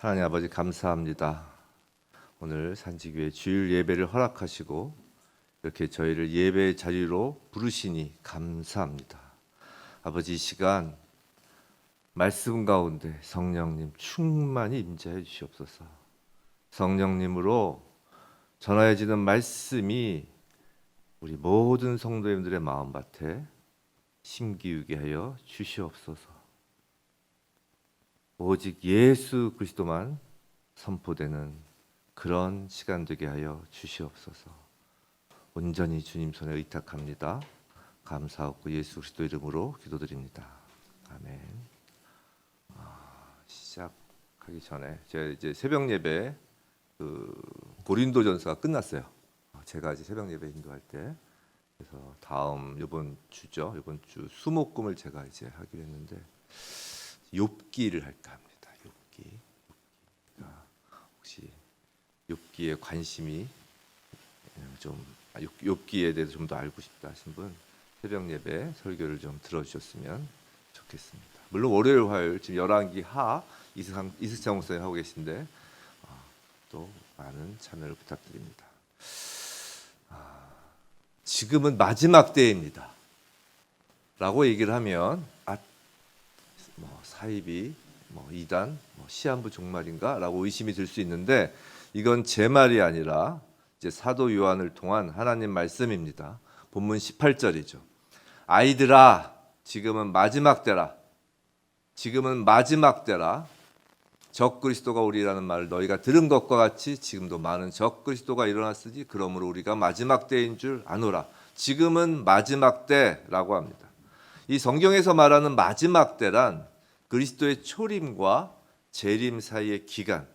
하나님 아버지 감사합니다. 오늘 산지교회 주일 예배를 허락하시고 이렇게 저희를 예배 자리로 부르시니 감사합니다. 아버지, 이 시간 말씀 가운데 성령님 충만히 임재해 주시옵소서. 성령님으로 전하여지는 말씀이 우리 모든 성도님들의 마음밭에 심기우게 하여 주시옵소서. 오직 예수 그리스도만 선포되는 그런 시간 되게 하여 주시옵소서. 온전히 주님 손에 의탁합니다. 감사하고 예수 그리스도 이름으로 기도드립니다. 아멘. 시작하기 전에 제가 이제 새벽 예배 고린도전서가 끝났어요. 제가 이제 새벽 예배 인도할 때, 그래서 다음 이번 주죠. 이번 주 수목금을 제가 이제 하기로 했는데 욥기를 할까 합니다. 욥기. 혹시 욥기에 관심이 좀 욥기에 대해서 좀 더 알고 싶다 하신 분 새벽 예배 설교를 좀 들어주셨으면 좋겠습니다. 물론 월요일, 화요일 지금 열왕기 하 이승창 목사님 하고 계신데 또 많은 참여를 부탁드립니다. 지금은 마지막 때입니다. 라고 얘기를 하면 사이비, 이단, 시한부 종말인가라고 의심이 들 수 있는데 이건 제 말이 아니라 이제 사도 요한을 통한 하나님 말씀입니다. 본문 18절이죠. 아이들아, 지금은 마지막 때라. 지금은 마지막 때라. 적 그리스도가 오리라는 말을 너희가 들은 것과 같이 지금도 많은 적 그리스도가 일어났으니 그러므로 우리가 마지막 때인 줄 아노라. 지금은 마지막 때라고 합니다. 이 성경에서 말하는 마지막 때란 그리스도의 초림과 재림 사이의 기간,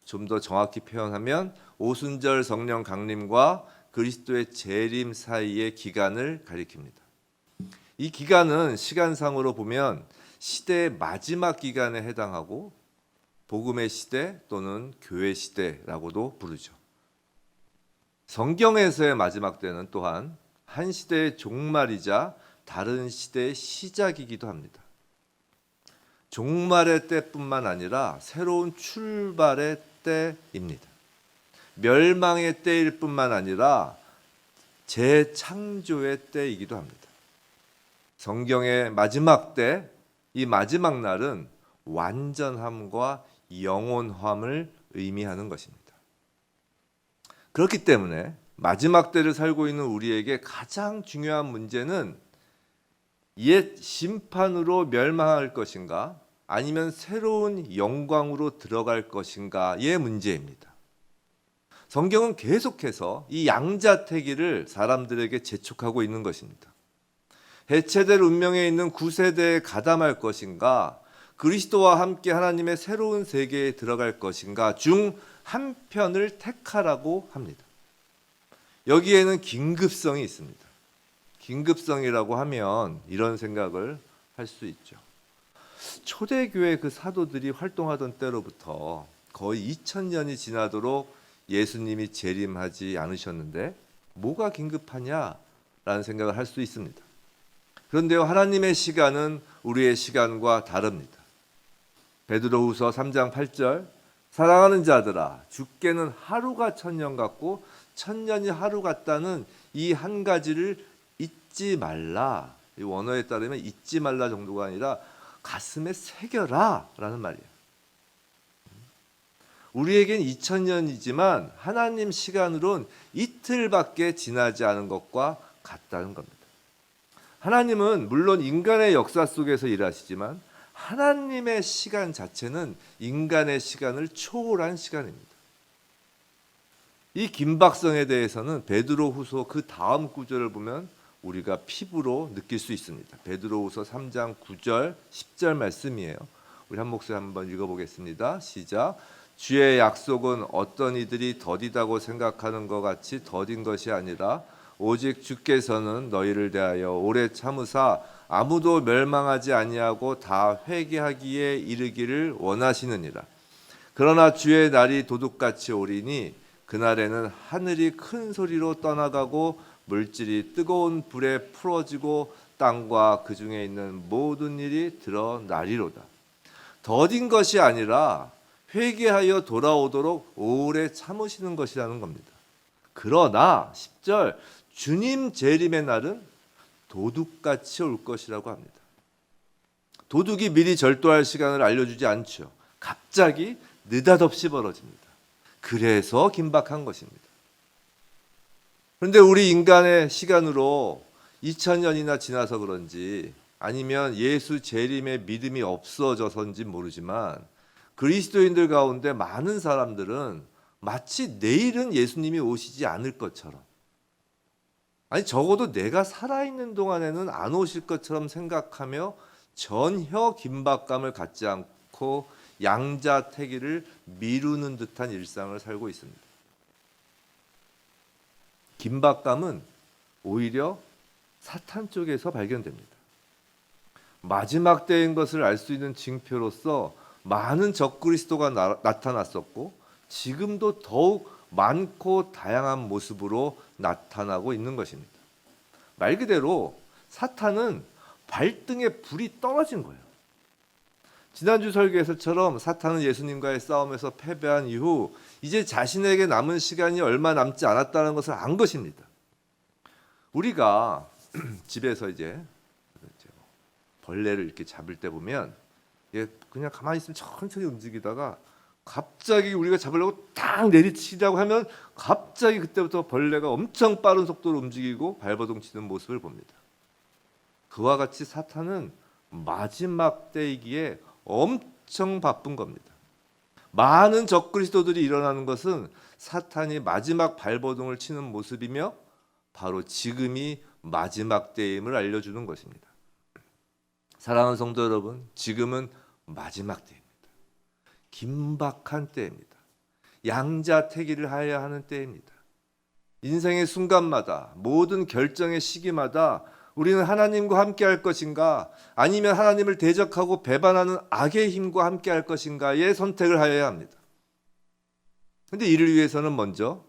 좀 더 정확히 표현하면 오순절 성령 강림과 그리스도의 재림 사이의 기간을 가리킵니다. 이 기간은 시간상으로 보면 시대의 마지막 기간에 해당하고 복음의 시대 또는 교회 시대라고도 부르죠. 성경에서의 마지막 때는 또한 한 시대의 종말이자 다른 시대의 시작이기도 합니다. 종말의 때뿐만 아니라 새로운 출발의 때입니다. 멸망의 때일 뿐만 아니라 재창조의 때이기도 합니다. 성경의 마지막 때, 이 마지막 날은 완전함과 영원함을 의미하는 것입니다. 그렇기 때문에 마지막 때를 살고 있는 우리에게 가장 중요한 문제는 옛 심판으로 멸망할 것인가 아니면 새로운 영광으로 들어갈 것인가의 문제입니다. 성경은 계속해서 이 양자택일을 사람들에게 재촉하고 있는 것입니다. 해체될 운명에 있는 구세대에 가담할 것인가, 그리스도와 함께 하나님의 새로운 세계에 들어갈 것인가 중 한 편을 택하라고 합니다. 여기에는 긴급성이 있습니다. 긴급성이라고 하면 이런 생각을 할 수 있죠. 초대교회 그 사도들이 활동하던 때로부터 거의 2000년이 지나도록 예수님이 재림하지 않으셨는데 뭐가 긴급하냐라는 생각을 할 수 있습니다. 그런데요, 하나님의 시간은 우리의 시간과 다릅니다. 베드로후서 3장 8절, 사랑하는 자들아, 주께는 하루가 천년 같고 천년이 하루 같다는 이 한 가지를 잊지 말라. 이 원어에 따르면 잊지 말라 정도가 아니라 가슴에 새겨라 라는 말이에요. 우리에겐 2000년이지만 하나님 시간으론 이틀밖에 지나지 않은 것과 같다는 겁니다. 하나님은 물론 인간의 역사 속에서 일하시지만 하나님의 시간 자체는 인간의 시간을 초월한 시간입니다. 이 긴박성에 대해서는 베드로후서 그 다음 구절을 보면 우리가 피부로 느낄 수 있습니다. 베드로후서 3장 9절 10절 말씀이에요. 우리 한 목소리 한번 읽어보겠습니다. 시작. 주의 약속은 어떤 이들이 더디다고 생각하는 것 같이 더딘 것이 아니라 오직 주께서는 너희를 대하여 오래 참으사 아무도 멸망하지 아니하고 다 회개하기에 이르기를 원하시느니라. 그러나 주의 날이 도둑같이 오리니 그날에는 하늘이 큰 소리로 떠나가고 물질이 뜨거운 불에 풀어지고 땅과 그 중에 있는 모든 일이 드러나리로다. 더딘 것이 아니라 회개하여 돌아오도록 오래 참으시는 것이라는 겁니다. 그러나 10절 주님 재림의 날은 도둑같이 올 것이라고 합니다. 도둑이 미리 절도할 시간을 알려주지 않죠. 갑자기 느닷없이 벌어집니다. 그래서 긴박한 것입니다. 그런데 우리 인간의 시간으로 2000년이나 지나서 그런지 아니면 예수 재림의 믿음이 없어져서인지 모르지만 그리스도인들 가운데 많은 사람들은 마치 내일은 예수님이 오시지 않을 것처럼, 아니 적어도 내가 살아있는 동안에는 안 오실 것처럼 생각하며 전혀 긴박감을 갖지 않고 양자택일을 미루는 듯한 일상을 살고 있습니다. 긴박감은 오히려 사탄 쪽에서 발견됩니다. 마지막 때인 것을 알 수 있는 징표로서 많은 적그리스도가 나타났었고 지금도 더욱 많고 다양한 모습으로 나타나고 있는 것입니다. 말 그대로 사탄은 발등에 불이 떨어진 거예요. 지난주 설교에서처럼 사탄은 예수님과의 싸움에서 패배한 이후 이제 자신에게 남은 시간이 얼마 남지 않았다는 것을 안 것입니다. 우리가 집에서 이제 벌레를 이렇게 잡을 때 보면 그냥 가만히 있으면 천천히 움직이다가 갑자기 우리가 잡으려고 딱 내리치려고 하면 갑자기 그때부터 벌레가 엄청 빠른 속도로 움직이고 발버둥 치는 모습을 봅니다. 그와 같이 사탄은 마지막 때이기에 엄청 바쁜 겁니다. 많은 적그리스도들이 일어나는 것은 사탄이 마지막 발버둥을 치는 모습이며 바로 지금이 마지막 때임을 알려주는 것입니다. 사랑하는 성도 여러분, 지금은 마지막 때입니다. 긴박한 때입니다. 양자택일을 하여야 하는 때입니다. 인생의 순간마다 모든 결정의 시기마다 우리는 하나님과 함께 할 것인가 아니면 하나님을 대적하고 배반하는 악의 힘과 함께 할 것인가의 선택을 하여야 합니다. 그런데 이를 위해서는 먼저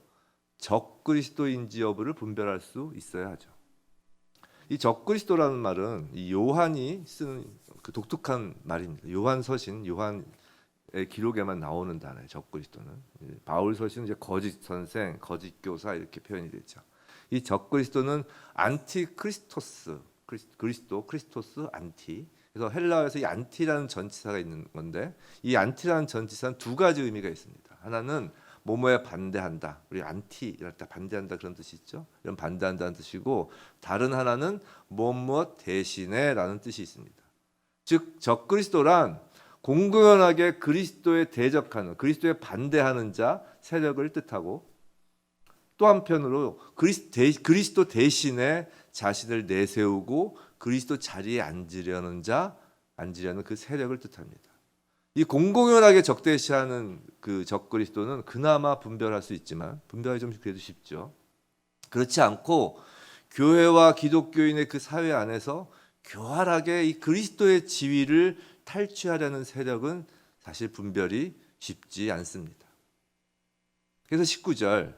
적그리스도인지 여부를 분별할 수 있어야 하죠. 이 적그리스도라는 말은 이 요한이 쓰는 그 독특한 말입니다. 요한 서신, 요한의 기록에만 나오는 단어예요. 적그리스도는. 바울 서신은 이제 거짓 선생, 거짓 교사 이렇게 표현이 되죠. 이 적그리스도는 안티크리스토스, 크리스토스 안티. 그래서 헬라어에서 이 안티라는 전치사가 있는 건데 이 안티라는 전치사는 두 가지 의미가 있습니다. 하나는 뭐뭐에 반대한다. 우리 안티 이럴 때 반대한다 그런 뜻이 있죠. 이런 반대한다는 뜻이고 다른 하나는 무엇 대신에라는 뜻이 있습니다. 즉 적그리스도란 공공연하게 그리스도에 대적하는, 그리스도에 반대하는 자 세력을 뜻하고 또 한편으로 그리스도 대신에 자신을 내세우고 그리스도 자리에 앉으려는 그 세력을 뜻합니다. 이 공공연하게 적대시하는 그 적그리스도는 그나마 분별할 수 있지만 분별하기 좀 그래도 쉽죠. 그렇지 않고 교회와 기독교인의 그 사회 안에서 교활하게 이 그리스도의 지위를 탈취하려는 세력은 사실 분별이 쉽지 않습니다. 그래서 19절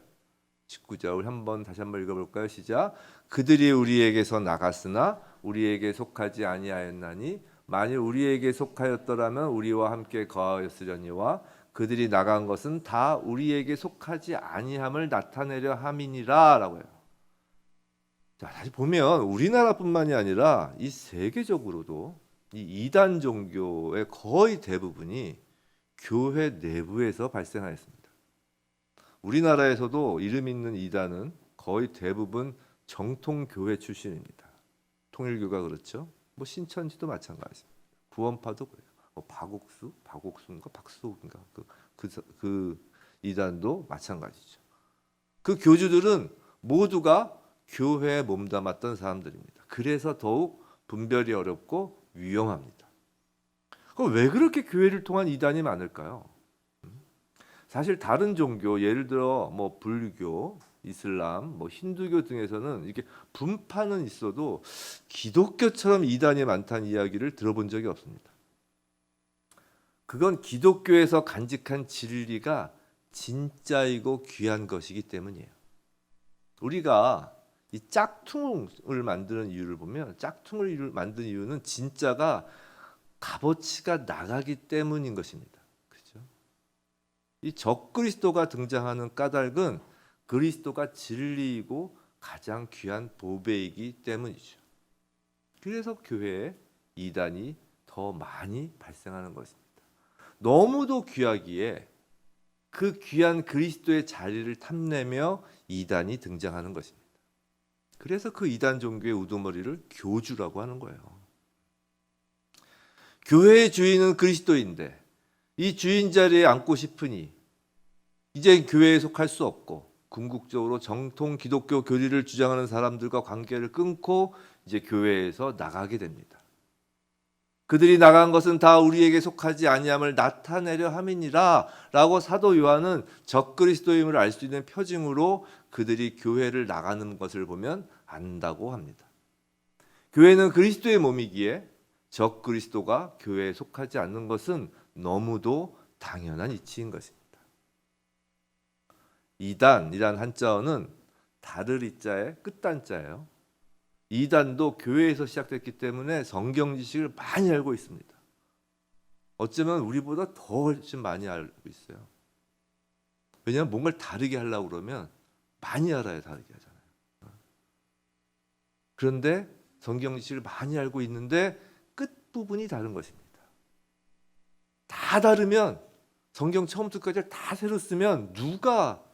우리 다시 한번 읽어볼까요? 시작. 그들이 우리에게서 나갔으나 우리에게 속하지 아니하였나니 만일 우리에게 속하였더라면 우리와 함께 거하였으려니와 그들이 나간 것은 다 우리에게 속하지 아니함을 나타내려 함이니라라고 해요. 자, 다시 보면 우리나라뿐만이 아니라 이 세계적으로도 이 이단 종교의 거의 대부분이 교회 내부에서 발생하였습니다. 우리나라에서도 이름 있는 이단은 거의 대부분 정통 교회 출신입니다. 통일교가 그렇죠. 뭐 신천지도 마찬가지입니다. 구원파도 그래요. 박옥수인가 박수옥인가 그 이단도 마찬가지죠. 그 교주들은 모두가 교회에 몸담았던 사람들입니다. 그래서 더욱 분별이 어렵고 위험합니다. 그럼 왜 그렇게 교회를 통한 이단이 많을까요? 사실 다른 종교, 예를 들어 뭐 불교, 이슬람, 뭐 힌두교 등에서는 이렇게 분파는 있어도 기독교처럼 이단이 많다는 이야기를 들어본 적이 없습니다. 그건 기독교에서 간직한 진리가 진짜이고 귀한 것이기 때문이에요. 우리가 이 짝퉁을 만드는 이유를 보면 짝퉁을 만든 이유는 진짜가 값어치가 나가기 때문인 것입니다. 그렇죠? 이 적그리스도가 등장하는 까닭은 그리스도가 진리이고 가장 귀한 보배이기 때문이죠. 그래서 교회에 이단이 더 많이 발생하는 것입니다. 너무도 귀하기에 그 귀한 그리스도의 자리를 탐내며 이단이 등장하는 것입니다. 그래서 그 이단 종교의 우두머리를 교주라고 하는 거예요. 교회의 주인은 그리스도인데 이 주인 자리에 앉고 싶으니 이제 교회에 속할 수 없고 궁극적으로 정통 기독교 교리를 주장하는 사람들과 관계를 끊고 이제 교회에서 나가게 됩니다. 그들이 나간 것은 다 우리에게 속하지 아니함을 나타내려 함이니라 라고 사도 요한은 적그리스도임을 알 수 있는 표징으로 그들이 교회를 나가는 것을 보면 안다고 합니다. 교회는 그리스도의 몸이기에 적그리스도가 교회에 속하지 않는 것은 너무도 당연한 이치인 것입니다. 이단이란 한자어는 다를 이자의 끝단자예요. 이단도 교회에서 시작됐기 때문에 성경 지식을 많이 알고 있습니다. 어쩌면 우리보다 더 훨씬 많이 알고 있어요. 왜냐하면 뭔가를 다르게 하려고 그러면 많이 알아야 다르게 하잖아요. 그런데 성경 지식을 많이 알고 있는데 끝부분이 다른 것입니다. 다 다르면 성경 처음부터 끝까지 다 새로 쓰면 누가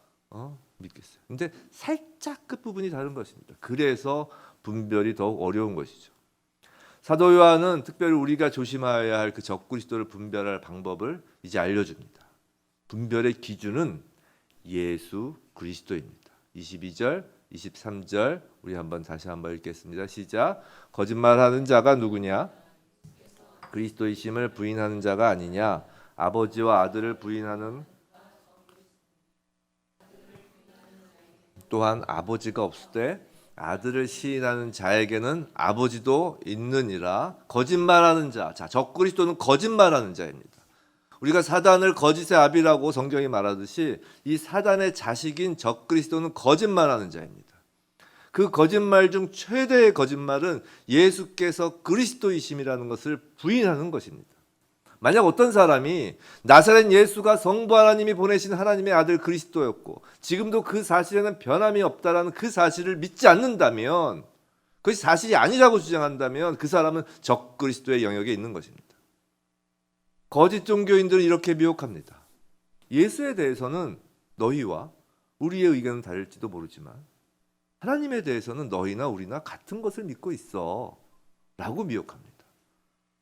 믿겠어요. 근데 살짝 끝부분이 다른 것입니다. 그래서 분별이 더욱 어려운 것이죠. 사도 요한은 특별히 우리가 조심해야 할 그 적그리스도를 분별할 방법을 이제 알려줍니다. 분별의 기준은 예수 그리스도입니다. 22절, 23절 우리 다시 한번 읽겠습니다. 시작. 거짓말하는 자가 누구냐? 그리스도이심을 부인하는 자가 아니냐? 아버지와 아들을 부인하는 또한 아버지가 없을 때 아들을 시인하는 자에게는 아버지도 있느니라. 거짓말하는 자, 적그리스도는 거짓말하는 자입니다. 우리가 사단을 거짓의 아비라고 성경이 말하듯이 이 사단의 자식인 적그리스도는 거짓말하는 자입니다. 그 거짓말 중 최대의 거짓말은 예수께서 그리스도이심이라는 것을 부인하는 것입니다. 만약 어떤 사람이 나사렛 예수가 성부 하나님이 보내신 하나님의 아들 그리스도였고 지금도 그 사실에는 변함이 없다라는 그 사실을 믿지 않는다면, 그것이 사실이 아니라고 주장한다면 그 사람은 적그리스도의 영역에 있는 것입니다. 거짓 종교인들은 이렇게 미혹합니다. 예수에 대해서는 너희와 우리의 의견은 다를지도 모르지만 하나님에 대해서는 너희나 우리나 같은 것을 믿고 있어 라고 미혹합니다.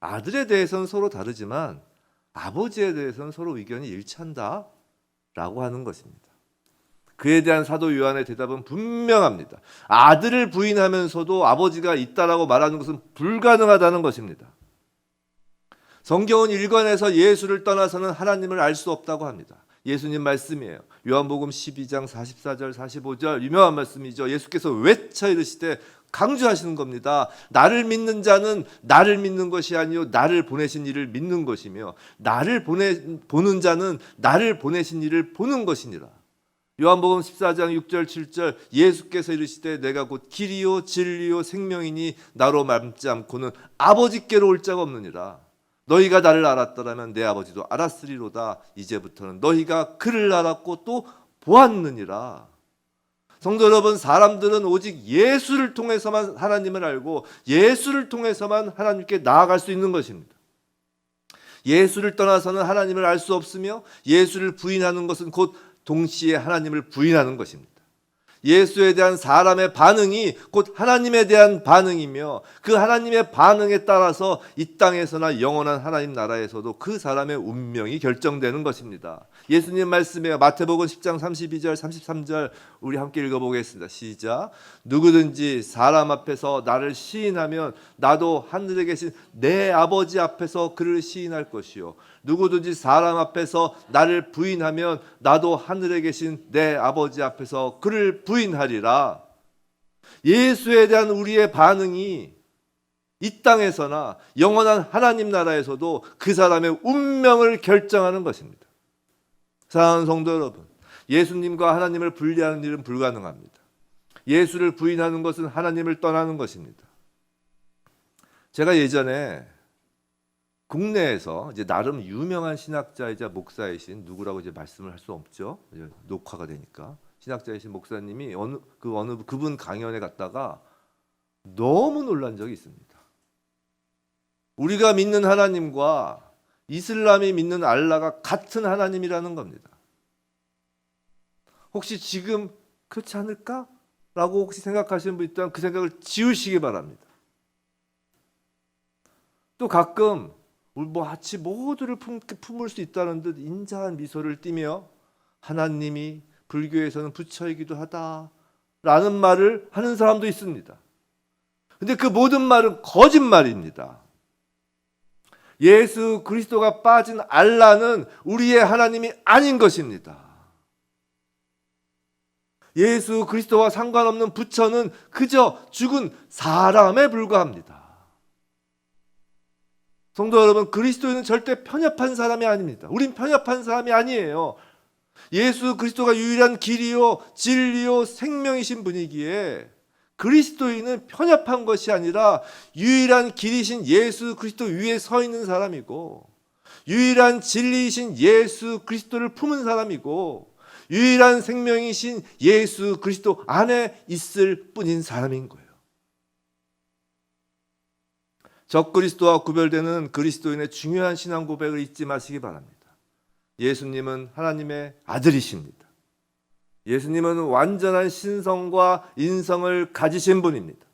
아들에 대해서는 서로 다르지만 아버지에 대해서는 서로 의견이 일치한다 라고 하는 것입니다. 그에 대한 사도 요한의 대답은 분명합니다. 아들을 부인하면서도 아버지가 있다라고 말하는 것은 불가능하다는 것입니다. 성경은 일관해서 예수를 떠나서는 하나님을 알 수 없다고 합니다. 예수님 말씀이에요. 요한복음 12장 44절 45절 유명한 말씀이죠. 예수께서 외쳐 이르시되 강조하시는 겁니다. 나를 믿는 자는 나를 믿는 것이 아니요 나를 보내신 이를 믿는 것이며 나를 보는 자는 나를 보내신 이를 보는 것이니라. 요한복음 14장 6절 7절 예수께서 이르시되 내가 곧 길이요 진리요 생명이니 나로 맘지 않고는 아버지께로 올 자가 없느니라. 너희가 나를 알았더라면 내 아버지도 알았으리로다. 이제부터는 너희가 그를 알았고 또 보았느니라. 성도 여러분, 사람들은 오직 예수를 통해서만 하나님을 알고 예수를 통해서만 하나님께 나아갈 수 있는 것입니다. 예수를 떠나서는 하나님을 알 수 없으며 예수를 부인하는 것은 곧 동시에 하나님을 부인하는 것입니다. 예수에 대한 사람의 반응이 곧 하나님에 대한 반응이며 그 하나님의 반응에 따라서 이 땅에서나 영원한 하나님 나라에서도 그 사람의 운명이 결정되는 것입니다. 예수님 말씀이에요. 마태복음 10장 32절 33절 우리 함께 읽어보겠습니다. 시작. 누구든지 사람 앞에서 나를 시인하면 나도 하늘에 계신 내 아버지 앞에서 그를 시인할 것이요 누구든지 사람 앞에서 나를 부인하면 나도 하늘에 계신 내 아버지 앞에서 그를 부인하리라. 예수에 대한 우리의 반응이 이 땅에서나 영원한 하나님 나라에서도 그 사람의 운명을 결정하는 것입니다. 사랑하는 성도 여러분, 예수님과 하나님을 분리하는 일은 불가능합니다. 예수를 부인하는 것은 하나님을 떠나는 것입니다. 제가 예전에 국내에서 이제 나름 유명한 신학자이자 목사이신 누구라고 이제 말씀을 할 수 없죠. 이제 녹화가 되니까 신학자이신 목사님이 어느 그분 강연에 갔다가 너무 놀란 적이 있습니다. 우리가 믿는 하나님과 이슬람이 믿는 알라가 같은 하나님이라는 겁니다. 혹시 지금 그렇지 않을까? 라고 혹시 생각하시는 분 있다면 그 생각을 지우시기 바랍니다. 또 가끔 뭐 같이 모두를 품을 수 있다는 듯 인자한 미소를 띠며 하나님이 불교에서는 부처이기도 하다라는 말을 하는 사람도 있습니다. 근데 그 모든 말은 거짓말입니다. 예수 그리스도가 빠진 알라는 우리의 하나님이 아닌 것입니다. 예수 그리스도와 상관없는 부처는 그저 죽은 사람에 불과합니다. 성도 여러분, 그리스도인은 절대 편협한 사람이 아닙니다. 우린 편협한 사람이 아니에요. 예수 그리스도가 유일한 길이요 진리요 생명이신 분이기에 그리스도인은 편협한 것이 아니라 유일한 길이신 예수 그리스도 위에 서 있는 사람이고, 유일한 진리이신 예수 그리스도를 품은 사람이고, 유일한 생명이신 예수 그리스도 안에 있을 뿐인 사람인 거예요. 적그리스도와 구별되는 그리스도인의 중요한 신앙 고백을 잊지 마시기 바랍니다. 예수님은 하나님의 아들이십니다. 예수님은 완전한 신성과 인성을 가지신 분입니다.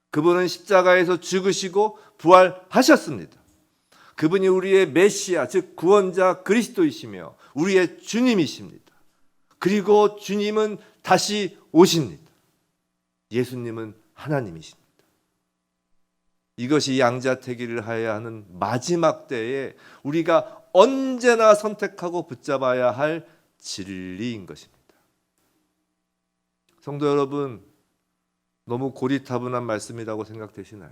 그분은 십자가에서 죽으시고 부활하셨습니다. 그분이 우리의 메시아, 즉 구원자 그리스도이시며 우리의 주님이십니다. 그리고 주님은 다시 오십니다. 예수님은 하나님이십니다. 이것이 양자택일을 하여야 하는 마지막 때에 우리가 언제나 선택하고 붙잡아야 할 진리인 것입니다. 성도 여러분, 너무 고리타분한 말씀이라고 생각되시나요?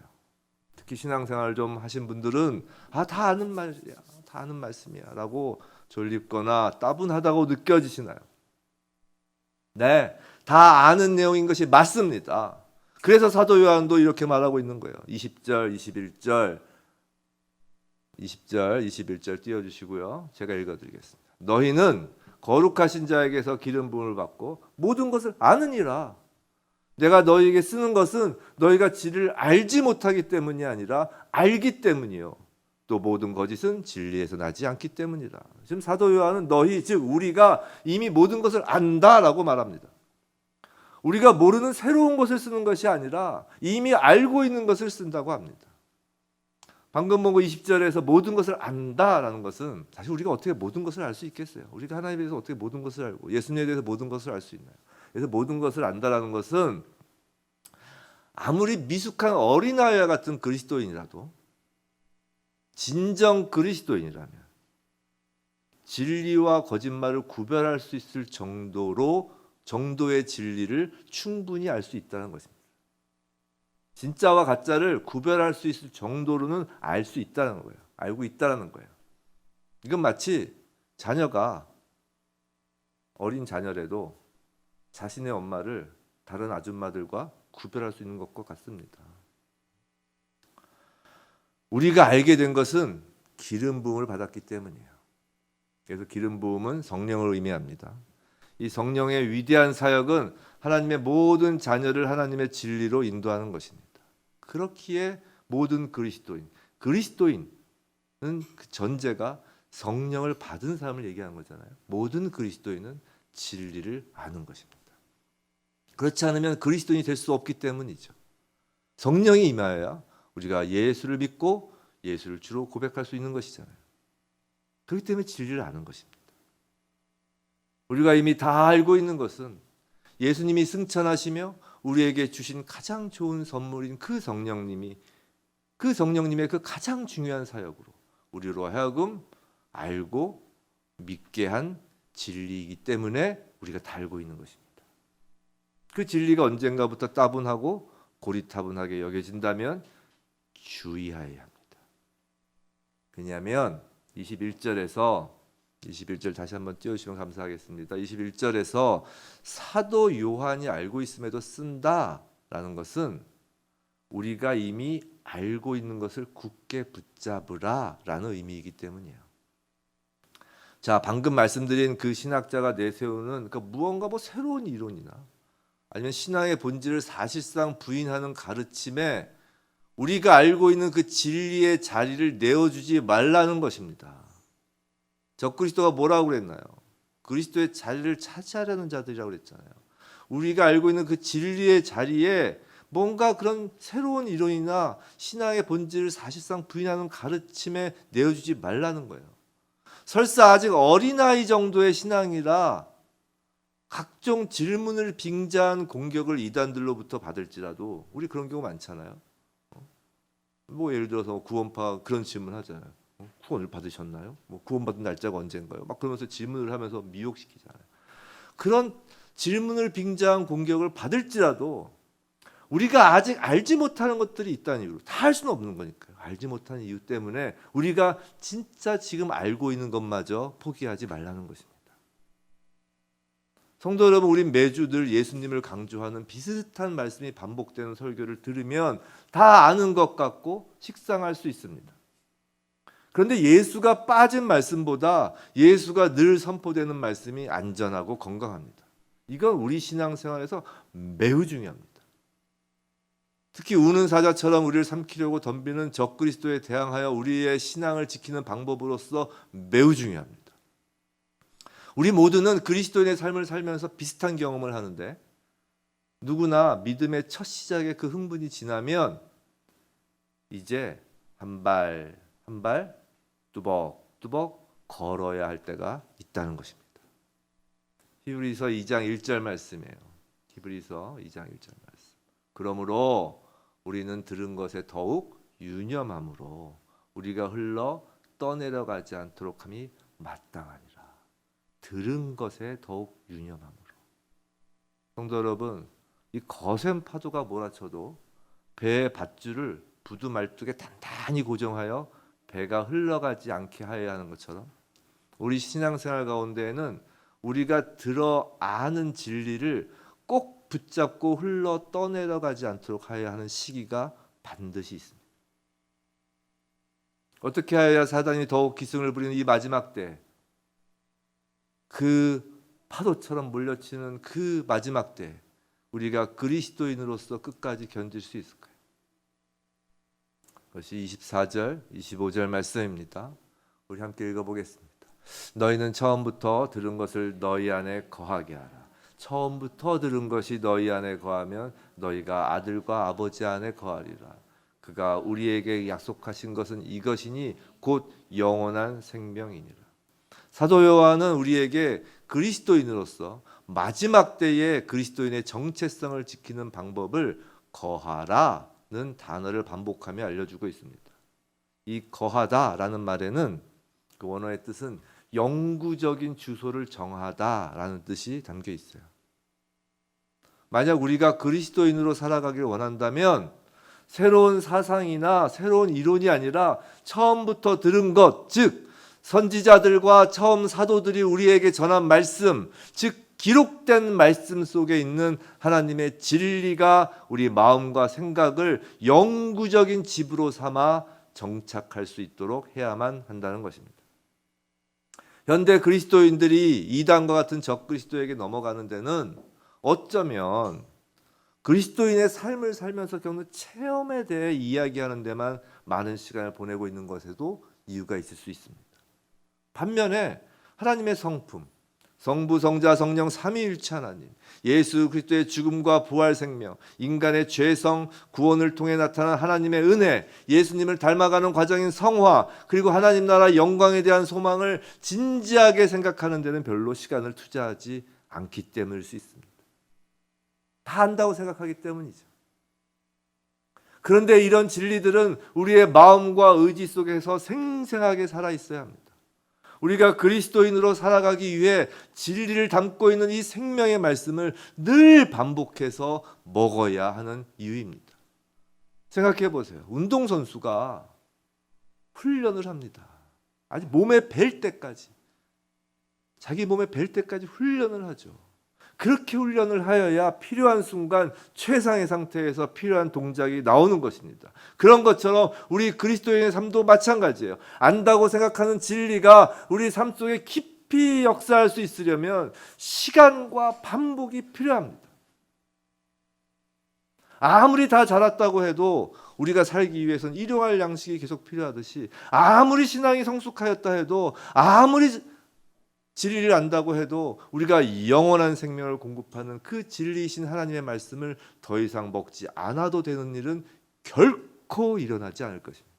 특히 신앙생활 좀 하신 분들은 다 아는 말이야, 다 아는 말씀이야 라고 졸립거나 따분하다고 느껴지시나요? 네, 다 아는 내용인 것이 맞습니다. 그래서 사도 요한도 이렇게 말하고 있는 거예요. 20절, 21절 띄워주시고요. 제가 읽어드리겠습니다. 너희는 거룩하신 자에게서 기름 부음을 받고 모든 것을 아느니라. 내가 너희에게 쓰는 것은 너희가 진리를 알지 못하기 때문이 아니라 알기 때문이요. 또 모든 거짓은 진리에서 나지 않기 때문이라. 지금 사도 요한은 너희, 즉 우리가 이미 모든 것을 안다라고 말합니다. 우리가 모르는 새로운 것을 쓰는 것이 아니라 이미 알고 있는 것을 쓴다고 합니다. 방금 본 거 20절에서 모든 것을 안다라는 것은 사실 우리가 어떻게 모든 것을 알 수 있겠어요? 우리가 하나님에 대해서 어떻게 모든 것을 알고 예수님에 대해서 모든 것을 알 수 있나요? 그래서 모든 것을 안다라는 것은 아무리 미숙한 어린아이와 같은 그리스도인이라도 진정 그리스도인이라면 진리와 거짓말을 구별할 수 있을 정도의 진리를 충분히 알 수 있다는 것입니다. 진짜와 가짜를 구별할 수 있을 정도로는 알 수 있다는 거예요. 알고 있다는 거예요. 이건 마치 자녀가 어린 자녀라도 자신의 엄마를 다른 아줌마들과 구별할 수 있는 것과 같습니다. 우리가 알게 된 것은 기름 부음을 받았기 때문이에요. 그래서 기름 부음은 성령을 의미합니다. 이 성령의 위대한 사역은 하나님의 모든 자녀를 하나님의 진리로 인도하는 것입니다. 그렇기에 모든 그리스도인은 그 전제가 성령을 받은 사람을 얘기하는 거잖아요. 모든 그리스도인은 진리를 아는 것입니다. 그렇지 않으면 그리스도인이 될 수 없기 때문이죠. 성령이 임하여야 우리가 예수를 믿고 예수를 주로 고백할 수 있는 것이잖아요. 그렇기 때문에 진리를 아는 것입니다. 우리가 이미 다 알고 있는 것은 예수님이 승천하시며 우리에게 주신 가장 좋은 선물인 그 성령님의 그 가장 중요한 사역으로 우리로 하여금 알고 믿게 한 진리이기 때문에 우리가 다 알고 있는 것입니다. 그 진리가 언젠가부터 따분하고 고리타분하게 여겨진다면 주의하여야 합니다. 왜냐하면 21절 다시 한번 띄워주시면 감사하겠습니다. 21절에서 사도 요한이 알고 있음에도 쓴다라는 것은 우리가 이미 알고 있는 것을 굳게 붙잡으라라는 의미이기 때문이에요. 자, 방금 말씀드린 그 신학자가 내세우는 그러니까 무언가 새로운 이론이나 아니면 신앙의 본질을 사실상 부인하는 가르침에 우리가 알고 있는 그 진리의 자리를 내어주지 말라는 것입니다. 적그리스도가 뭐라고 그랬나요? 그리스도의 자리를 차지하려는 자들이라고 그랬잖아요. 우리가 알고 있는 그 진리의 자리에 뭔가 그런 새로운 이론이나 신앙의 본질을 사실상 부인하는 가르침에 내어주지 말라는 거예요. 설사 아직 어린아이 정도의 신앙이라 각종 질문을 빙자한 공격을 이단들로부터 받을지라도 우리 그런 경우 많잖아요. 예를 들어서 구원파 그런 질문 하잖아요. 구원을 받으셨나요? 구원받은 날짜가 언젠가요? 막 그러면서 질문을 하면서 미혹시키잖아요. 그런 질문을 빙자한 공격을 받을지라도 우리가 아직 알지 못하는 것들이 있다는 이유로 다 할 수는 없는 거니까요. 알지 못하는 이유 때문에 우리가 진짜 지금 알고 있는 것마저 포기하지 말라는 것입니다. 성도 여러분, 우리 매주 늘 예수님을 강조하는 비슷한 말씀이 반복되는 설교를 들으면 다 아는 것 같고 식상할 수 있습니다. 그런데 예수가 빠진 말씀보다 예수가 늘 선포되는 말씀이 안전하고 건강합니다. 이건 우리 신앙생활에서 매우 중요합니다. 특히 우는 사자처럼 우리를 삼키려고 덤비는 적그리스도에 대항하여 우리의 신앙을 지키는 방법으로서 매우 중요합니다. 우리 모두는 그리스도인의 삶을 살면서 비슷한 경험을 하는데 누구나 믿음의 첫 시작의 그 흥분이 지나면 이제 한 발 한 발 뚜벅뚜벅 걸어야 할 때가 있다는 것입니다. 히브리서 2장 1절 말씀이에요. 히브리서 2장 1절 말씀. 그러므로 우리는 들은 것에 더욱 유념함으로 우리가 흘러 떠내려가지 않도록 함이 마땅하니라. 들은 것에 더욱 유념함으로. 성도 여러분, 이 거센 파도가 몰아쳐도 배의 밧줄을 부두 말뚝에 단단히 고정하여 배가 흘러가지 않게 하여야 하는 것처럼 우리 신앙생활 가운데에는 우리가 들어 아는 진리를 꼭 붙잡고 흘러 떠내려가지 않도록 하여야 하는 시기가 반드시 있습니다. 어떻게 하여야 사단이 더욱 기승을 부리는 이 마지막 때, 그 파도처럼 몰려치는 그 마지막 때 우리가 그리스도인으로서 끝까지 견딜 수 있을까요? 그것이 24절, 25절 말씀입니다. 우리 함께 읽어보겠습니다. 너희는 처음부터 들은 것을 너희 안에 거하게 하라. 처음부터 들은 것이 너희 안에 거하면 너희가 아들과 아버지 안에 거하리라. 그가 우리에게 약속하신 것은 이것이니 곧 영원한 생명이니라. 사도 요한은 우리에게 그리스도인으로서 마지막 때에 그리스도인의 정체성을 지키는 방법을 거하라는 단어를 반복하며 알려주고 있습니다. 이 거하다라는 말에는 그 원어의 뜻은 영구적인 주소를 정하다라는 뜻이 담겨 있어요. 만약 우리가 그리스도인으로 살아가길 원한다면 새로운 사상이나 새로운 이론이 아니라 처음부터 들은 것, 즉 선지자들과 처음 사도들이 우리에게 전한 말씀, 즉 기록된 말씀 속에 있는 하나님의 진리가 우리 마음과 생각을 영구적인 집으로 삼아 정착할 수 있도록 해야만 한다는 것입니다. 현대 그리스도인들이 이단과 같은 적그리스도에게 넘어가는 데는 어쩌면 그리스도인의 삶을 살면서 겪는 체험에 대해 이야기하는 데만 많은 시간을 보내고 있는 것에도 이유가 있을 수 있습니다. 반면에 하나님의 성품, 성부, 성자, 성령 삼위일체 하나님, 예수 그리스도의 죽음과 부활 생명, 인간의 죄성, 구원을 통해 나타난 하나님의 은혜, 예수님을 닮아가는 과정인 성화, 그리고 하나님 나라 영광에 대한 소망을 진지하게 생각하는 데는 별로 시간을 투자하지 않기 때문일 수 있습니다. 다 안다고 생각하기 때문이죠. 그런데 이런 진리들은 우리의 마음과 의지 속에서 생생하게 살아 있어야 합니다. 우리가 그리스도인으로 살아가기 위해 진리를 담고 있는 이 생명의 말씀을 늘 반복해서 먹어야 하는 이유입니다. 생각해 보세요. 운동선수가 훈련을 합니다. 아직 몸에 뵐 때까지, 자기 몸에 뵐 때까지 훈련을 하죠. 그렇게 훈련을 하여야 필요한 순간 최상의 상태에서 필요한 동작이 나오는 것입니다. 그런 것처럼 우리 그리스도인의 삶도 마찬가지예요. 안다고 생각하는 진리가 우리 삶 속에 깊이 역사할 수 있으려면 시간과 반복이 필요합니다. 아무리 다 자랐다고 해도 우리가 살기 위해서는 일용할 양식이 계속 필요하듯이, 아무리 신앙이 성숙하였다 해도, 아무리 진리를 안다고 해도 우리가 영원한 생명을 공급하는 그 진리이신 하나님의 말씀을 더 이상 먹지 않아도 되는 일은 결코 일어나지 않을 것입니다.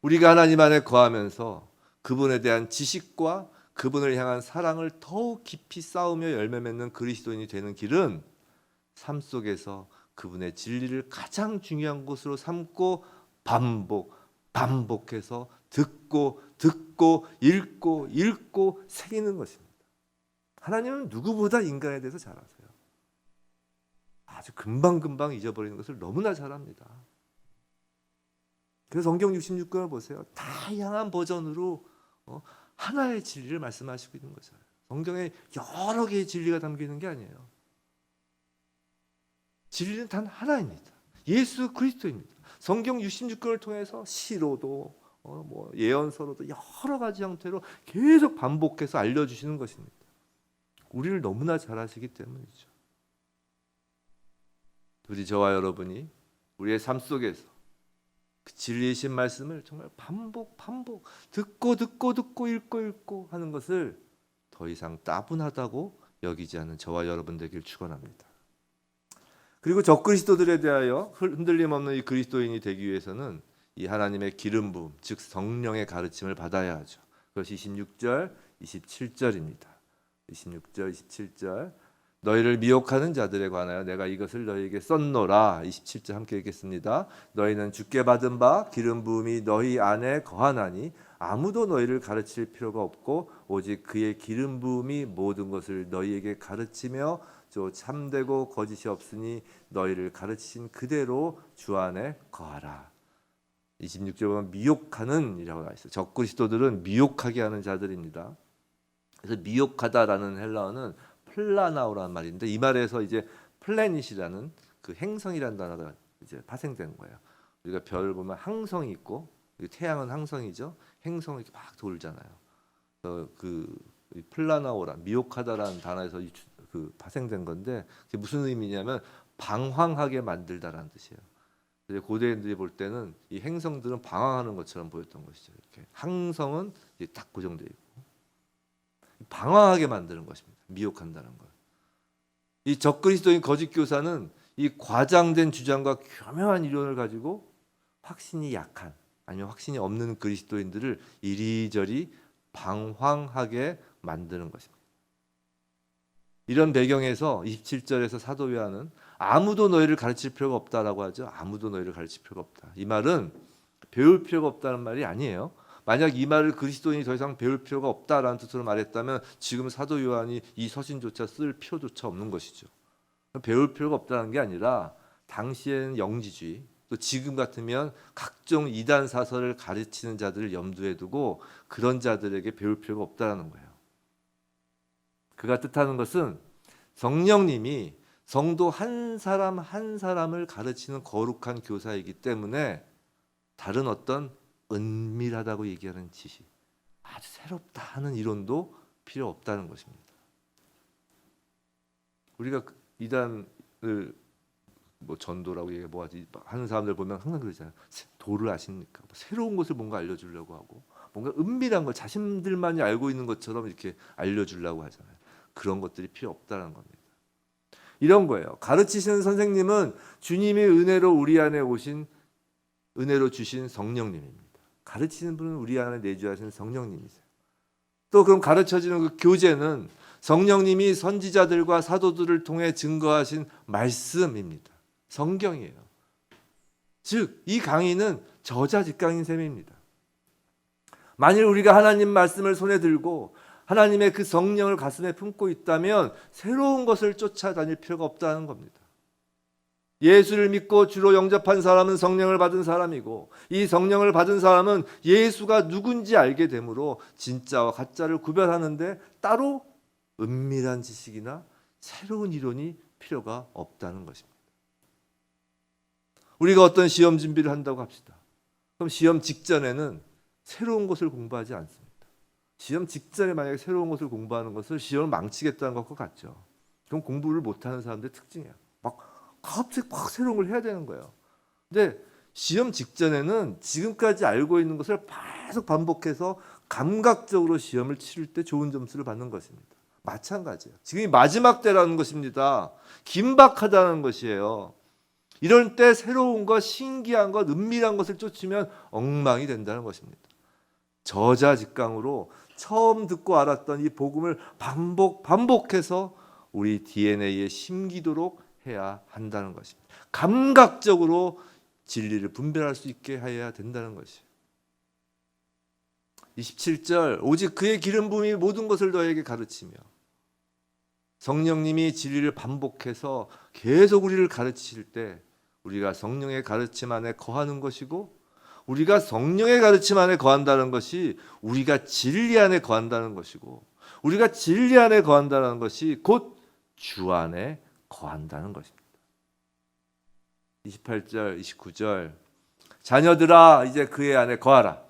우리가 하나님 안에 거하면서 그분에 대한 지식과 그분을 향한 사랑을 더욱 깊이 쌓으며 열매 맺는 그리스도인이 되는 길은 삶 속에서 그분의 진리를 가장 중요한 것으로 삼고 반복해서 듣고 읽고 새기는 것입니다. 하나님은 누구보다 인간에 대해서 잘 아세요. 아주 금방 잊어버리는 것을 너무나 잘 압니다. 그래서 성경 66권을 보세요. 다양한 버전으로 하나의 진리를 말씀하시고 있는 거죠. 성경에 여러 개의 진리가 담기는 게 아니에요. 진리는 단 하나입니다. 예수 그리스도입니다. 성경 66권을 통해서 시로도 예언서로도 여러 가지 형태로 계속 반복해서 알려주시는 것입니다. 우리를 너무나 잘 아시기 때문이죠. 우리 저와 여러분이 우리의 삶 속에서 그 진리이신 말씀을 정말 반복 듣고 읽고 하는 것을 더 이상 따분하다고 여기지 않는 저와 여러분 되길 축원합니다. 그리고 적그리스도들에 대하여 흔들림 없는 이 그리스도인이 되기 위해서는 이 하나님의 기름 부음, 즉 성령의 가르침을 받아야 하죠. 그것이 26절, 27절입니다. 26절, 27절. 너희를 미혹하는 자들에 관하여 내가 이것을 너희에게 썼노라. 27절 함께 읽겠습니다. 너희는 주께 받은 바 기름 부음이 너희 안에 거하나니 아무도 너희를 가르칠 필요가 없고 오직 그의 기름 부음이 모든 것을 너희에게 가르치며 또 참되고 거짓이 없으니 너희를 가르치신 그대로 주 안에 거하라. 26절 보면 미혹하는 이라고 나와 있어요. 적그리스도들은 미혹하게 하는 자들입니다. 그래서 미혹하다라는 헬라어는 플라나오라는 말인데 이 말에서 이제 플래닛이라는 그 행성이라는 단어가 이제 파생된 거예요. 우리가 별을 보면 항성이 있고 태양은 항성이죠. 행성이 이렇게 막 돌잖아요. 그 플라나오라 미혹하다라는 단어에서 그 파생된 건데 그게 무슨 의미냐면 방황하게 만들다라는 뜻이에요. 고대인들이 볼 때는 이 행성들은 방황하는 것처럼 보였던 것이죠. 이렇게 항성은 이제 딱 고정되어 있고 방황하게 만드는 것입니다. 미혹한다는 것. 이 적그리스도인 거짓 교사는 이 과장된 주장과 교묘한 이론을 가지고 확신이 약한 아니면 확신이 없는 그리스도인들을 이리저리 방황하게 만드는 것입니다. 이런 배경에서 27절에서 사도 요한은 아무도 너희를 가르칠 필요가 없다라고 하죠. 아무도 너희를 가르칠 필요가 없다. 이 말은 배울 필요가 없다는 말이 아니에요. 만약 이 말을 그리스도인이 더 이상 배울 필요가 없다라는 뜻으로 말했다면 지금 사도 요한이 이 서신조차 쓸 필요조차 없는 것이죠. 배울 필요가 없다는 게 아니라 당시에는 영지주의, 또 지금 같으면 각종 이단 사설을 가르치는 자들을 염두에 두고 그런 자들에게 배울 필요가 없다라는 거예요. 그가 뜻하는 것은 성령님이 성도 한 사람 한 사람을 가르치는 거룩한 교사이기 때문에 다른 어떤 은밀하다고 얘기하는 지식, 아주 새롭다 하는 이론도 필요 없다는 것입니다. 우리가 이단을 전도라고 얘기 하는 사람들 보면 항상 그러잖아요. 도를 아십니까? 새로운 것을 뭔가 알려주려고 하고 뭔가 은밀한 걸 자신들만이 알고 있는 것처럼 이렇게 알려주려고 하잖아요. 그런 것들이 필요 없다는 겁니다. 이런 거예요. 가르치시는 선생님은 주님의 은혜로 우리 안에 오신 은혜로 주신 성령님입니다. 가르치는 분은 우리 안에 내주하시는 성령님이세요. 또 그럼 가르쳐지는 그 교재는 성령님이 선지자들과 사도들을 통해 증거하신 말씀입니다. 성경이에요. 즉, 이 강의는 저자직강인 셈입니다. 만일 우리가 하나님 말씀을 손에 들고 하나님의 그 성령을 가슴에 품고 있다면 새로운 것을 쫓아다닐 필요가 없다는 겁니다. 예수를 믿고 주로 영접한 사람은 성령을 받은 사람이고 이 성령을 받은 사람은 예수가 누군지 알게 되므로 진짜와 가짜를 구별하는데 따로 은밀한 지식이나 새로운 이론이 필요가 없다는 것입니다. 우리가 어떤 시험 준비를 한다고 합시다. 그럼 시험 직전에는 새로운 것을 공부하지 않습니다. 시험 직전에 만약에 새로운 것을 공부하는 것을 시험을 망치겠다는 것과 같죠. 그럼 공부를 못하는 사람들의 특징이에요. 막 갑자기 막 새로운 걸 해야 되는 거예요. 근데 시험 직전에는 지금까지 알고 있는 것을 계속 반복해서 감각적으로 시험을 치를 때 좋은 점수를 받는 것입니다. 마찬가지예요. 지금이 마지막 때라는 것입니다. 긴박하다는 것이에요. 이럴 때 새로운 것, 신기한 것, 은밀한 것을 쫓으면 엉망이 된다는 것입니다. 저자직강으로 처음 듣고 알았던 이 복음을 반복해서 우리 DNA에 심기도록 해야 한다는 것입니다. 감각적으로 진리를 분별할 수 있게 해야 된다는 것이에요. 27절 오직 그의 기름 부음이 모든 것을 너에게 가르치며 성령님이 진리를 반복해서 계속 우리를 가르치실 때 우리가 성령의 가르침 안에 거하는 것이고 우리가 성령의 가르침 안에 거한다는 것이 우리가 진리 안에 거한다는 것이고 우리가 진리 안에 거한다는 것이 곧 주 안에 거한다는 것입니다. 28절, 29절 자녀들아 이제 그의 안에 거하라.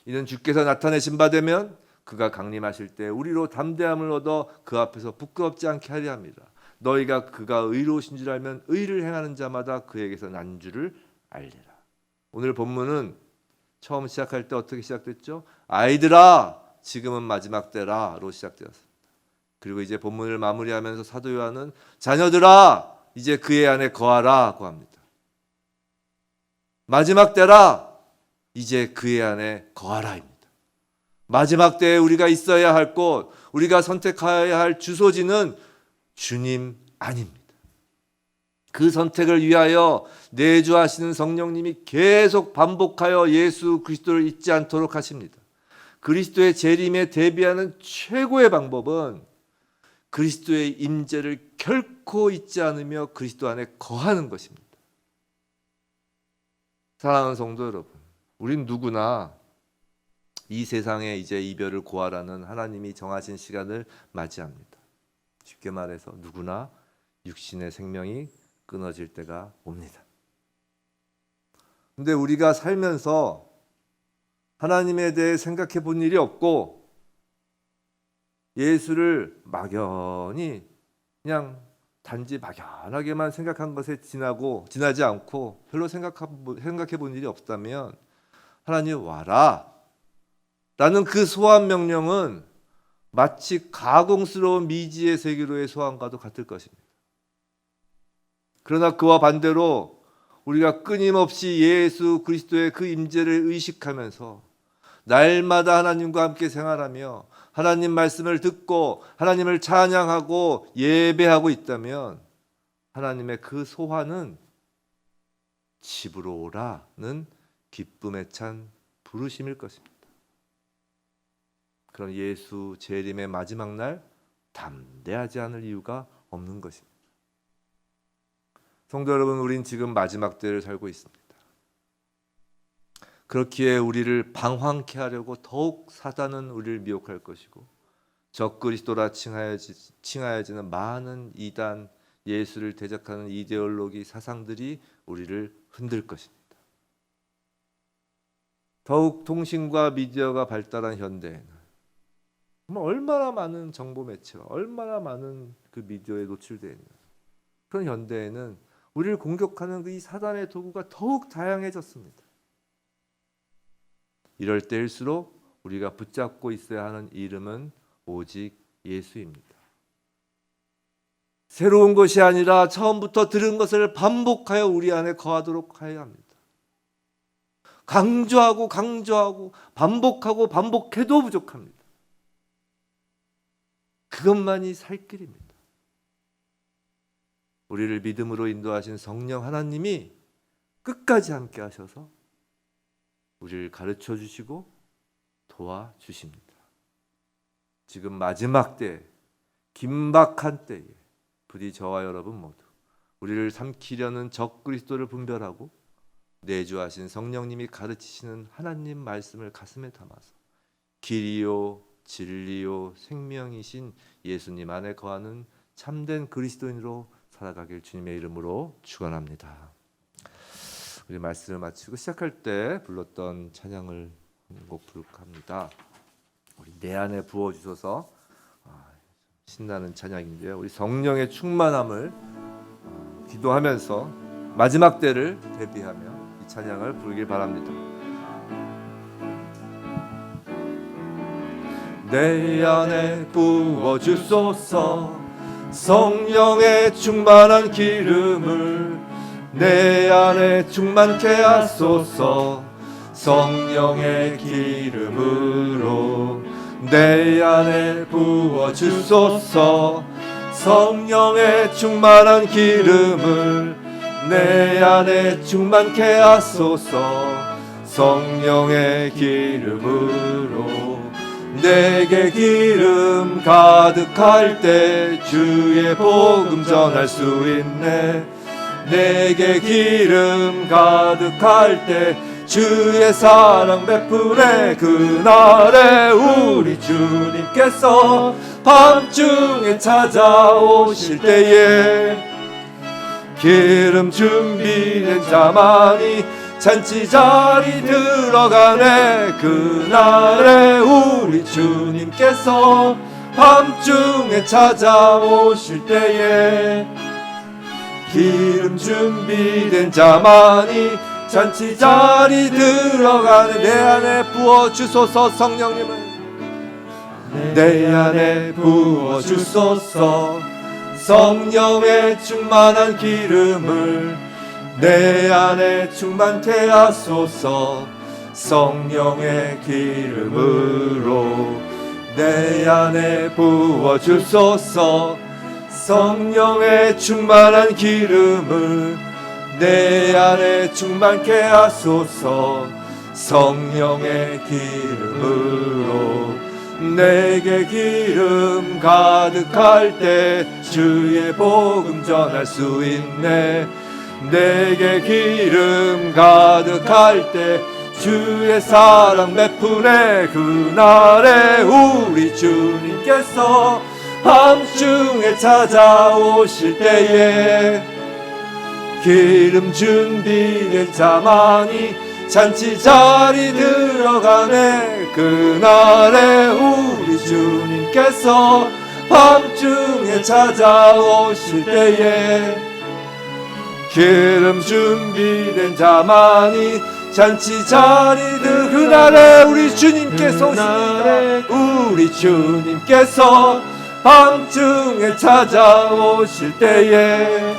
이는 주께서 나타내신 바 되면 그가 강림하실 때 우리로 담대함을 얻어 그 앞에서 부끄럽지 않게 하려 합니다. 너희가 그가 의로우신 줄 알면 의를 행하는 자마다 그에게서 난 줄을 알리라. 오늘 본문은 처음 시작할 때 어떻게 시작됐죠? 아이들아 지금은 마지막 때라로 시작되었습니다. 그리고 이제 본문을 마무리하면서 사도 요한은 자녀들아 이제 그의 안에 거하라고 합니다. 마지막 때라 이제 그의 안에 거하라입니다. 마지막 때에 우리가 있어야 할 곳, 우리가 선택해야 할 주소지는 주님 아닙니다. 그 선택을 위하여 내주하시는 성령님이 계속 반복하여 예수 그리스도를 잊지 않도록 하십니다. 그리스도의 재림에 대비하는 최고의 방법은 그리스도의 임재를 결코 잊지 않으며 그리스도 안에 거하는 것입니다. 사랑하는 성도 여러분, 우린 누구나 이 세상에 이제 이별을 고하라는 하나님이 정하신 시간을 맞이합니다. 쉽게 말해서 누구나 육신의 생명이 끊어질 때가 옵니다. 근데 우리가 살면서 하나님에 대해 생각해 본 일이 없고 예수를 막연히 그냥 단지 막연하게만 생각한 것에 지나지 않고 별로 생각해 본 일이 없다면 하나님 와라 라는 그 소환 명령은 마치 가공스러운 미지의 세계로의 소환과도 같을 것입니다. 그러나 그와 반대로 우리가 끊임없이 예수 그리스도의 그 임재를 의식하면서 날마다 하나님과 함께 생활하며 하나님 말씀을 듣고 하나님을 찬양하고 예배하고 있다면 하나님의 그 소환은 집으로 오라는 기쁨에 찬 부르심일 것입니다. 그럼 예수 재림의 마지막 날 담대하지 않을 이유가 없는 것입니다. 성도 여러분, 우린 지금 마지막 때를 살고 있습니다. 그렇기에 우리를 방황케 하려고 더욱 사단은 우리를 미혹할 것이고 적그리스도라 칭하여지는 많은 이단, 예수를 대적하는 이데올로기 사상들이 우리를 흔들 것입니다. 더욱 통신과 미디어가 발달한 현대에는 얼마나 많은 정보 매체와 얼마나 많은 그 미디어에 노출되어 있는 그런 현대에는 우리를 공격하는 이 사단의 도구가 더욱 다양해졌습니다. 이럴 때일수록 우리가 붙잡고 있어야 하는 이름은 오직 예수입니다. 새로운 것이 아니라 처음부터 들은 것을 반복하여 우리 안에 거하도록 해야 합니다. 강조하고 반복하고 반복해도 부족합니다. 그것만이 살 길입니다. 우리를 믿음으로 인도하신 성령 하나님이 끝까지 함께 하셔서 우리를 가르쳐 주시고 도와주십니다. 지금 마지막 때, 긴박한 때에 부디 저와 여러분 모두 우리를 삼키려는 적그리스도를 분별하고 내주하신 성령님이 가르치시는 하나님 말씀을 가슴에 담아서 길이요 진리요 생명이신 예수님 안에 거하는 참된 그리스도인으로 살아가길 주님의 이름으로 축원합니다. 우리 말씀을 마치고 시작할 때 불렀던 찬양을 한 곡 부를까 합니다. 우리 내 안에 부어주소서. 신나는 찬양인데요. 우리 성령의 충만함을 기도하면서 마지막 때를 대비하며 이 찬양을 부르길 바랍니다. 내 안에 부어주소서. 성령의 충만한 기름을 내 안에 충만케 하소서. 성령의 기름으로 내 안에 부어주소서. 성령의 충만한 기름을 내 안에 충만케 하소서. 성령의 기름으로 내게 기름 가득할 때 주의 복음 전할 수 있네. 내게 기름 가득할 때 주의 사랑 베푸네. 그날에 우리 주님께서 밤중에 찾아오실 때에 기름 준비된 자만이 잔치 자리 들어가네. 그날에 우리 주님께서 밤중에 찾아오실 때에 기름 준비된 자만이 잔치 자리 들어가네. 내 안에 부어주소서. 성령님을 내 안에 부어주소서. 성령의 충만한 기름을 내 안에 충만케 하소서. 성령의 기름으로 내 안에 부어주소서. 성령의 충만한 기름을 내 안에 충만케 하소서. 성령의 기름으로 내게 기름 가득할 때 주의 복음 전할 수 있네. 내게 기름 가득할 때 주의 사랑 베푸네. 그날에 우리 주님께서 밤중에 찾아오실 때에 기름 준비된 자만이 잔치 자리 들어가네. 그날에 우리 주님께서 밤중에 찾아오실 때에 기름 준비된 자만이 잔치 자리 그날에 우리 주님께서 오시네. 우리 주님께서 밤중에 찾아오실 때에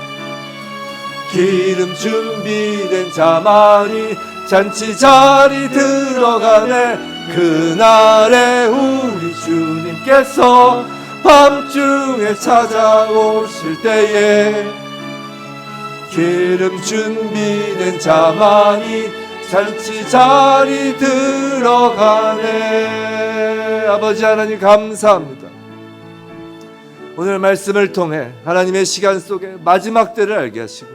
기름 준비된 자만이 잔치 자리 들어가네. 그날에 우리 주님께서 밤중에 찾아오실 때에 기름 준비된 자만이 잔치 자리 들어가네. 아버지 하나님 감사합니다. 오늘 말씀을 통해 하나님의 시간 속에 마지막 때를 알게 하시고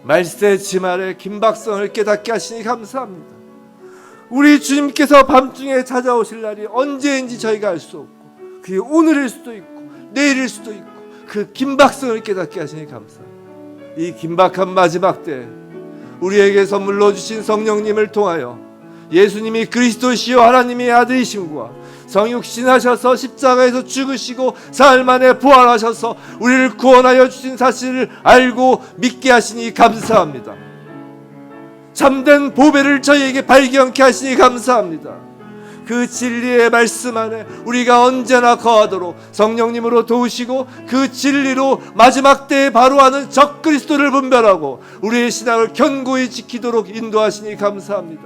말세 지말의 긴박성을 깨닫게 하시니 감사합니다. 우리 주님께서 밤중에 찾아오실 날이 언제인지 저희가 알 수 없고 그게 오늘일 수도 있고 내일일 수도 있고 그 긴박성을 깨닫게 하시니 감사합니다. 이 긴박한 마지막 때 우리에게 선물로 주신 성령님을 통하여 예수님이 그리스도시요 하나님의 아들이심과 성육신하셔서 십자가에서 죽으시고 사흘 만에 부활하셔서 우리를 구원하여 주신 사실을 알고 믿게 하시니 감사합니다. 참된 보배를 저희에게 발견케 하시니 감사합니다. 그 진리의 말씀 안에 우리가 언제나 거하도록 성령님으로 도우시고 그 진리로 마지막 때에 바로하는 적그리스도를 분별하고 우리의 신앙을 견고히 지키도록 인도하시니 감사합니다.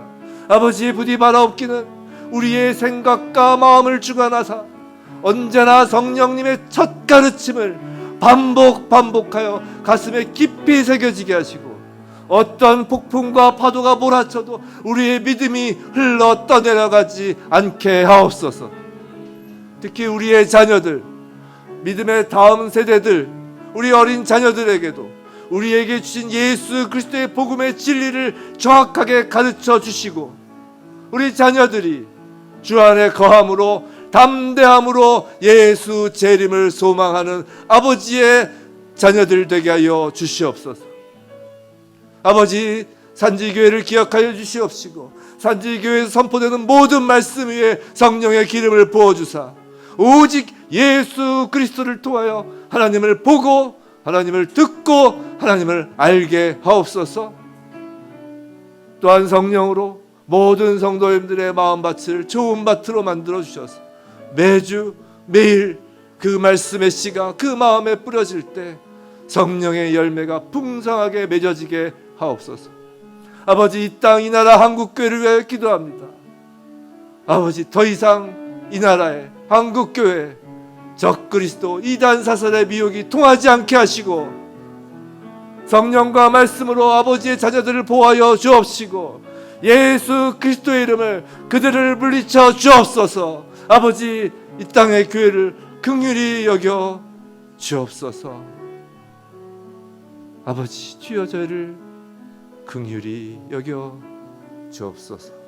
아버지의 부디 바라옵기는 우리의 생각과 마음을 주관하사 언제나 성령님의 첫 가르침을 반복하여 가슴에 깊이 새겨지게 하시고 어떤 폭풍과 파도가 몰아쳐도 우리의 믿음이 흘러 떠내려가지 않게 하옵소서. 특히 우리의 자녀들, 믿음의 다음 세대들, 우리 어린 자녀들에게도 우리에게 주신 예수 그리스도의 복음의 진리를 정확하게 가르쳐 주시고 우리 자녀들이 주 안에 거함으로 담대함으로 예수 재림을 소망하는 아버지의 자녀들 되게 하여 주시옵소서. 아버지, 산지교회를 기억하여 주시옵시고 산지교회에서 선포되는 모든 말씀 위에 성령의 기름을 부어주사 오직 예수 그리스도를 통하여 하나님을 보고 하나님을 듣고 하나님을 알게 하옵소서. 또한 성령으로 모든 성도님들의 마음밭을 좋은 밭으로 만들어 주셔서 매주 매일 그 말씀의 씨가 그 마음에 뿌려질 때 성령의 열매가 풍성하게 맺어지게 하옵소서. 아버지, 이 땅 이 나라 한국교회를 위하여 기도합니다. 아버지, 더 이상 이 나라에 한국교회 적그리스도 이단 사설의 미혹이 통하지 않게 하시고 성령과 말씀으로 아버지의 자녀들을 보호하여 주옵시고 예수 그리스도의 이름을 그들을 물리쳐 주옵소서. 아버지, 이 땅의 교회를 긍휼히 여겨 주옵소서. 아버지, 주여 저희를 긍휼히 여겨 주옵소서.